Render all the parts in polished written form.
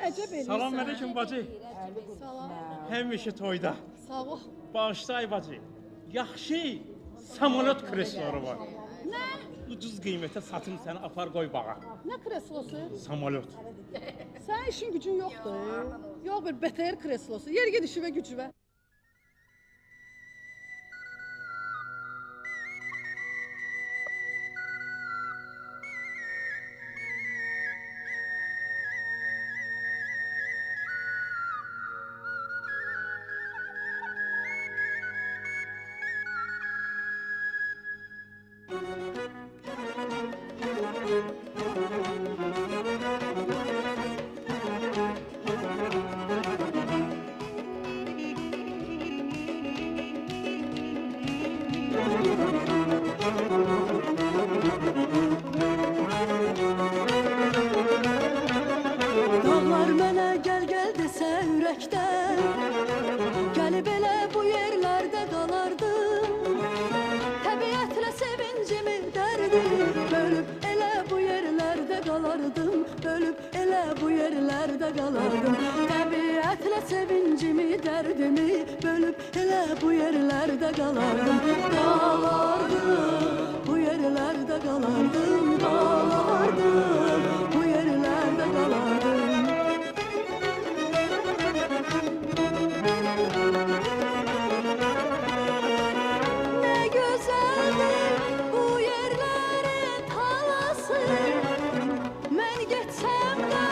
əcəb eləyirsən. Salam aleyküm bacı. Salam. Həmişə toyda. Sağ ol. Bağışlay bacı. Yaxşı samolot kresloları var. Nə? Ucuz qiymətə satım səni apar qoy bağa. Nə kreslosu? Samolot. Sənin işin gücün yoxdur. Yox bir BTR kreslosu. Yer ged işivə gücüvə. Dağlar mənə gəl desə ürəkdən, gəlib elə bu yerlərdə qalardım. Təbiətlə sevincimi, dərdimi bölüb elə bu yerlərdə qalardım. Bölüb elə bu yerlərdə qalardım. Təbiətlə sevincimi, dərdimi bölüb elə bu yerlərdə qalardım. Qalardım, bu yerlərdə qalardım. Qalardım, bu yerlərdə qalardım. Ne güzeldir bu yerlerin talası. Ben geçsem de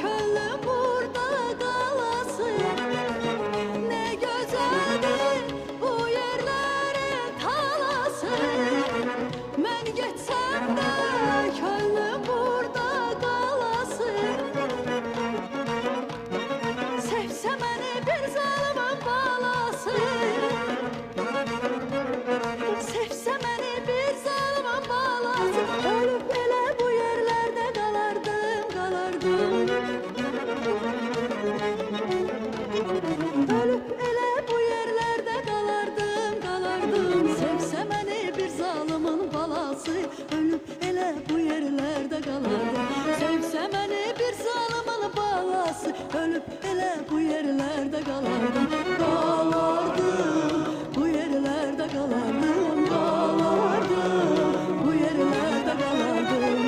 könlüm burada kalası. Ne güzeldir bu yerlerin talası. Ben geçsem de könlüm burada kalası. Sevse beni bir zalimin balası. Sevse beni bir zalimin balası. Ölüp elə bu yerlerde qalardım, qalardım. Ölüp elə bu yerlerde qalardım, qalardım. Sevse beni bir zalimin balası. Ölüp elə bu yerlerde qalardım. Sevse beni bir zalimin balası. Ölüp elə bu yerlerde qalardım. Qalardım, bu yerlerde qalardım. Qalardım, bu yerlerde qalardım.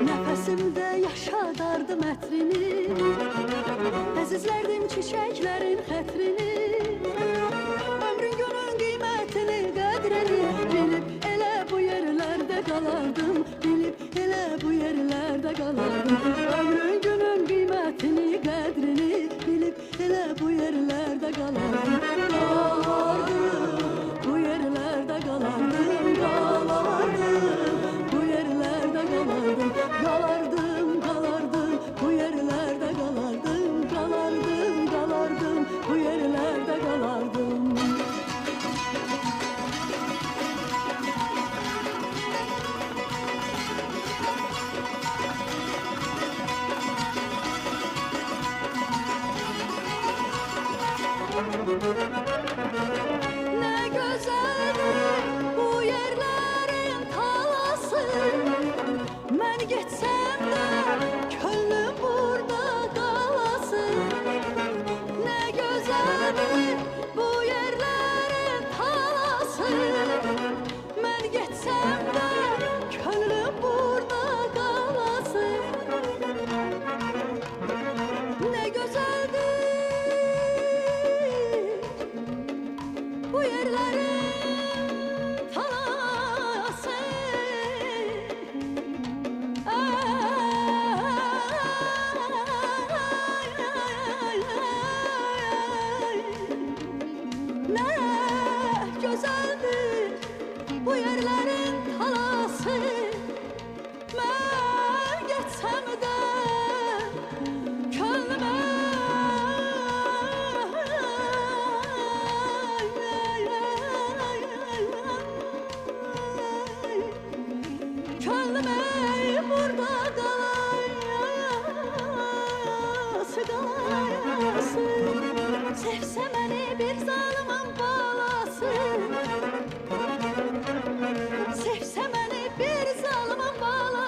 Nəfəsimdə yaşadardım ətrini, əzizlərdim çiçəklərin xətrini. Ömrün günün qiymətini, qədrini bilib elə bu yerlərdə qalardım. Bilib elə bu yerlərdə qalardım. Ömrün günün qiymətini, qədrini bilib elə bu yerlərdə qalardım. Qalardım, bu yerlərdə qalardım. Qalardım, bu yerlərdə qalardım. Qalardım, qalardım, bu yerlərdə qalardım. Qalardım, qalardım, bu yerlərdə qalardım. Ne güzeldir bu yerlerin talası. Ben geçsem de könlüm burada kalası. Ne güzeldir bu yerlerin talası. Ben geçsem de könlüm burada kalası. Ne güzeldir bu yerlerin talası.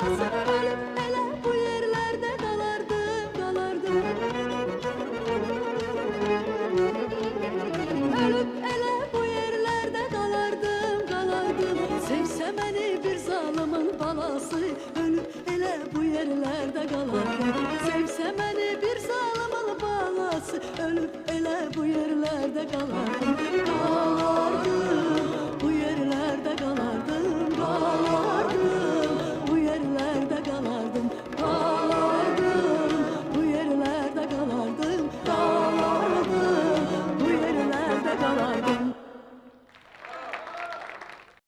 balası ölüp elə bu yerlərdə qalardım, qalardım. Ölüp elə bu yerlərdə qalardım, qalardım. Sevsə məni bir zalımın balası ölüp elə bu yerlərdə qalardım. Sevsə məni bir zalımın balası ölüp elə bu yerlərdə qalardım.